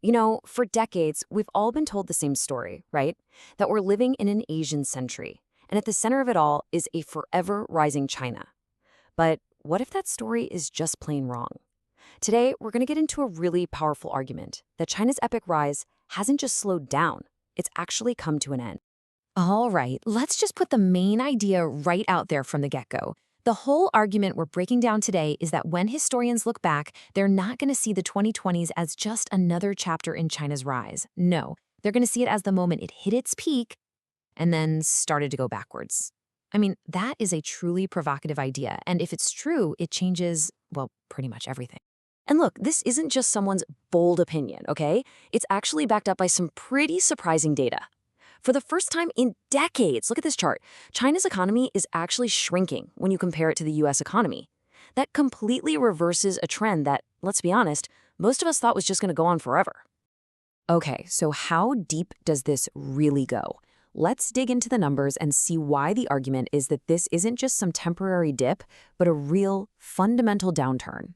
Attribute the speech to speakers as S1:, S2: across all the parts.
S1: For decades, we've all been told the same story, right? That we're living in an Asian century, and at the center of it all is a forever rising China. But what if that story is just plain wrong? Today, we're going to get into a really powerful argument that China's epic rise hasn't just slowed down, it's actually come to an end. All right, let's just put the main idea right out there from the get-go. The whole argument we're breaking down today is that when historians look back, they're not going to see the 2020s as just another chapter in China's rise. No, they're going to see it as the moment it hit its peak and then started to go backwards. I mean, that is a truly provocative idea, and if it's true, it changes, well, pretty much everything. And look, this isn't just someone's bold opinion, okay? It's actually backed up by some pretty surprising data. For the first time in decades, look at this chart, China's economy is actually shrinking when you compare it to the US economy. That completely reverses a trend that, let's be honest, most of us thought was just going to go on forever. Okay, so how deep does this really go? Let's dig into the numbers and see why the argument is that this isn't just some temporary dip, but a real, fundamental downturn.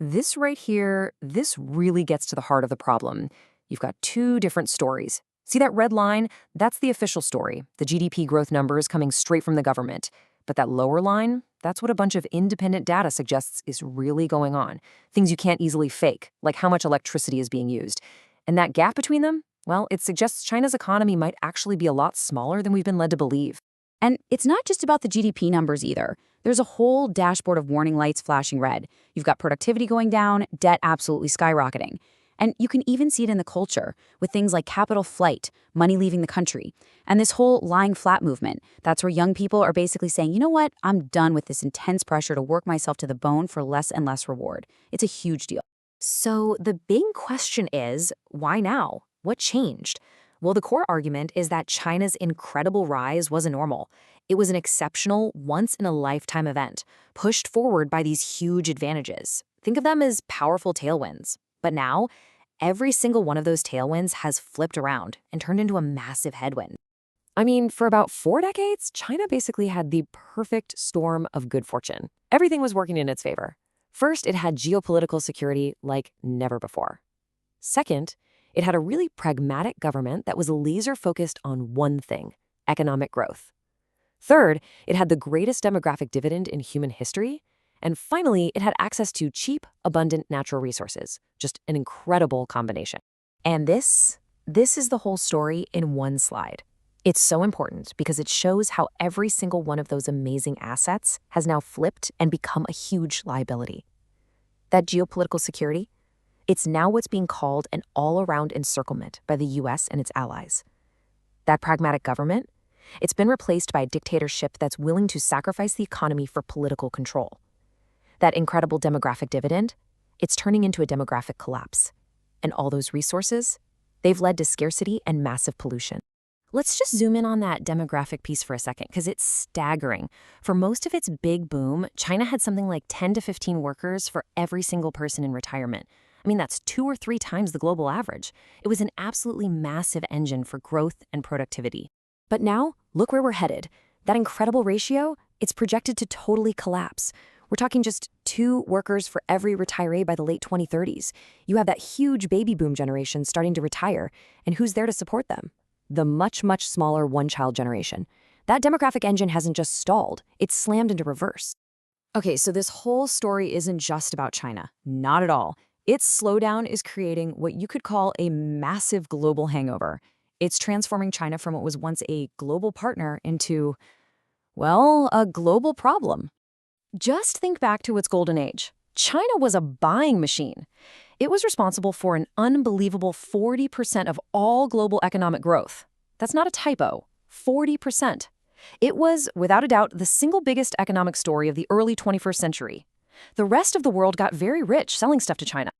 S1: This right here, this really gets to the heart of the problem. You've got two different stories. See that red line? That's the official story, the GDP growth numbers coming straight from the government. But that lower line, that's what a bunch of independent data suggests is really going on. Things you can't easily fake, like how much electricity is being used. And that gap between them, well, it suggests China's economy might actually be a lot smaller than we've been led to believe.
S2: And it's not just about the GDP numbers either. There's a whole dashboard of warning lights flashing red. You've got productivity going down, debt absolutely skyrocketing. And you can even see it in the culture, with things like capital flight, money leaving the country, and this whole lying flat movement. That's where young people are basically saying, you know what, I'm done with this intense pressure to work myself to the bone for less and less reward. It's a huge deal.
S1: So the big question is, why now? What changed? Well, the core argument is that China's incredible rise wasn't normal. It was an exceptional, once-in-a-lifetime event, pushed forward by these huge advantages. Think of them as powerful tailwinds. But now, every single one of those tailwinds has flipped around and turned into a massive headwind. I mean, for about 4 decades, China basically had the perfect storm of good fortune. Everything was working in its favor. First, it had geopolitical security like never before. Second, it had a really pragmatic government that was laser-focused on one thing, economic growth. Third, it had the greatest demographic dividend in human history. And finally, it had access to cheap, abundant natural resources. Just an incredible combination. And this is the whole story in one slide. It's so important because it shows how every single one of those amazing assets has now flipped and become a huge liability. That geopolitical security, it's now what's being called an all-around encirclement by the US and its allies. That pragmatic government, it's been replaced by a dictatorship that's willing to sacrifice the economy for political control. That incredible demographic dividend, it's turning into a demographic collapse. And all those resources, they've led to scarcity and massive pollution. Let's just zoom in on that demographic piece for a second, because it's staggering. For most of its big boom, China had something like 10 to 15 workers for every single person in retirement. I mean, that's 2 or 3 times the global average. It was an absolutely massive engine for growth and productivity. But now, look where we're headed. That incredible ratio, it's projected to totally collapse. We're talking just 2 workers for every retiree by the late 2030s. You have that huge baby boom generation starting to retire, and who's there to support them? The much, much smaller one-child generation. That demographic engine hasn't just stalled, it's slammed into reverse. Okay, so this whole story isn't just about China. Not at all. Its slowdown is creating what you could call a massive global hangover. It's transforming China from what was once a global partner into, well, a global problem. Just think back to its golden age. China was a buying machine. It was responsible for an unbelievable 40% of all global economic growth. That's not a typo, 40%. It was, without a doubt, the single biggest economic story of the early 21st century. The rest of the world got very rich selling stuff to China.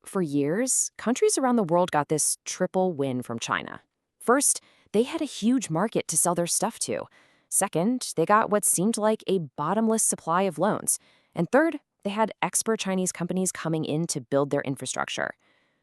S1: For years, countries around the world got this triple win from China. First, they had a huge market to sell their stuff to. Second, they got what seemed like a bottomless supply of loans. And third, they had expert Chinese companies coming in to build their infrastructure.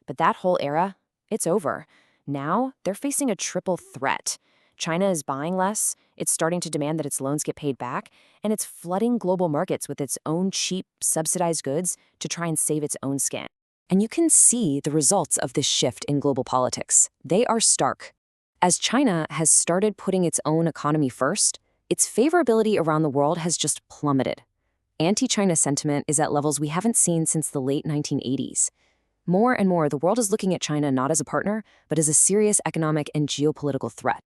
S1: But that whole era, it's over. Now, they're facing a triple threat. China is buying less, it's starting to demand that its loans get paid back, and it's flooding global markets with its own cheap, subsidized goods to try and save its own skin. And you can see the results of this shift in global politics. They are stark. As China has started putting its own economy first, its favorability around the world has just plummeted. Anti-China sentiment is at levels we haven't seen since the late 1980s. More and more, the world is looking at China not as a partner, but as a serious economic and geopolitical threat.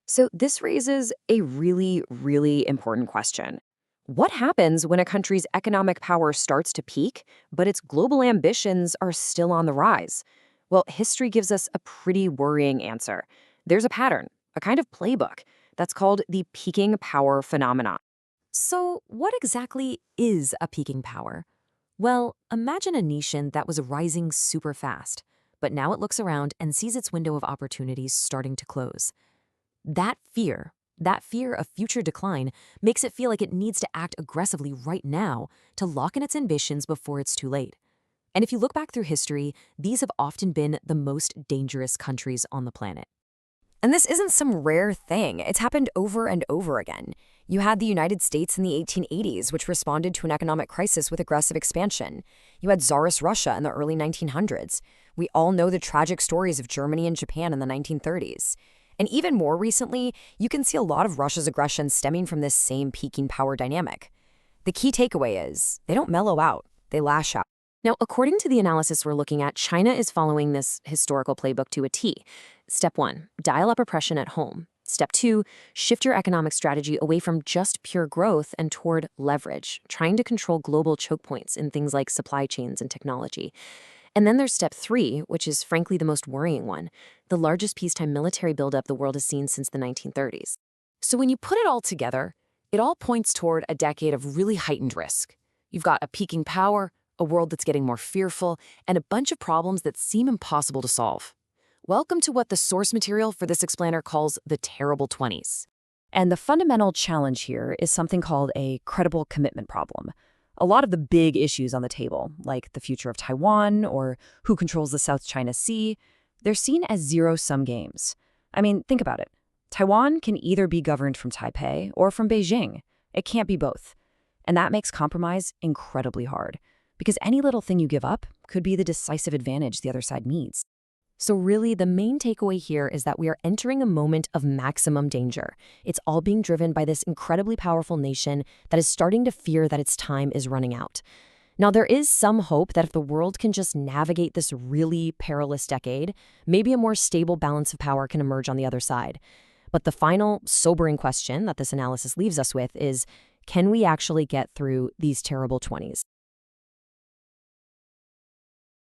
S1: So this raises a really, really important question. What happens when a country's economic power starts to peak, but its global ambitions are still on the rise? Well, history gives us a pretty worrying answer. There's a pattern, a kind of playbook, that's called the peaking power phenomenon. So what exactly is a peaking power? Well, imagine a nation that was rising super fast, but now it looks around and sees its window of opportunities starting to close. That fear of future decline makes it feel like it needs to act aggressively right now to lock in its ambitions before it's too late. And if you look back through history, these have often been the most dangerous countries on the planet. And this isn't some rare thing. It's happened over and over again. You had the United States in the 1880s, which responded to an economic crisis with aggressive expansion. You had Tsarist Russia in the early 1900s. We all know the tragic stories of Germany and Japan in the 1930s. And even more recently, you can see a lot of Russia's aggression stemming from this same peaking power dynamic. The key takeaway is they don't mellow out, they lash out. Now, according to the analysis we're looking at, China is following this historical playbook to a T. Step 1, dial up repression at home. Step 2, shift your economic strategy away from just pure growth and toward leverage, trying to control global choke points in things like supply chains and technology. And then there's step 3, which is frankly the most worrying one, the largest peacetime military buildup the world has seen since the 1930s. So when you put it all together, it all points toward a decade of really heightened risk. You've got a peaking power, a world that's getting more fearful, and a bunch of problems that seem impossible to solve. Welcome to what the source material for this explainer calls the terrible 20s.
S2: And the fundamental challenge here is something called a credible commitment problem. A lot of the big issues on the table, like the future of Taiwan or who controls the South China Sea, they're seen as zero-sum games. I mean, think about it. Taiwan can either be governed from Taipei or from Beijing. It can't be both. And that makes compromise incredibly hard, because any little thing you give up could be the decisive advantage the other side needs.
S1: So really, the main takeaway here is that we are entering a moment of maximum danger. It's all being driven by this incredibly powerful nation that is starting to fear that its time is running out. Now, there is some hope that if the world can just navigate this really perilous decade, maybe a more stable balance of power can emerge on the other side. But the final, sobering question that this analysis leaves us with is, can we actually get through these terrible 20s?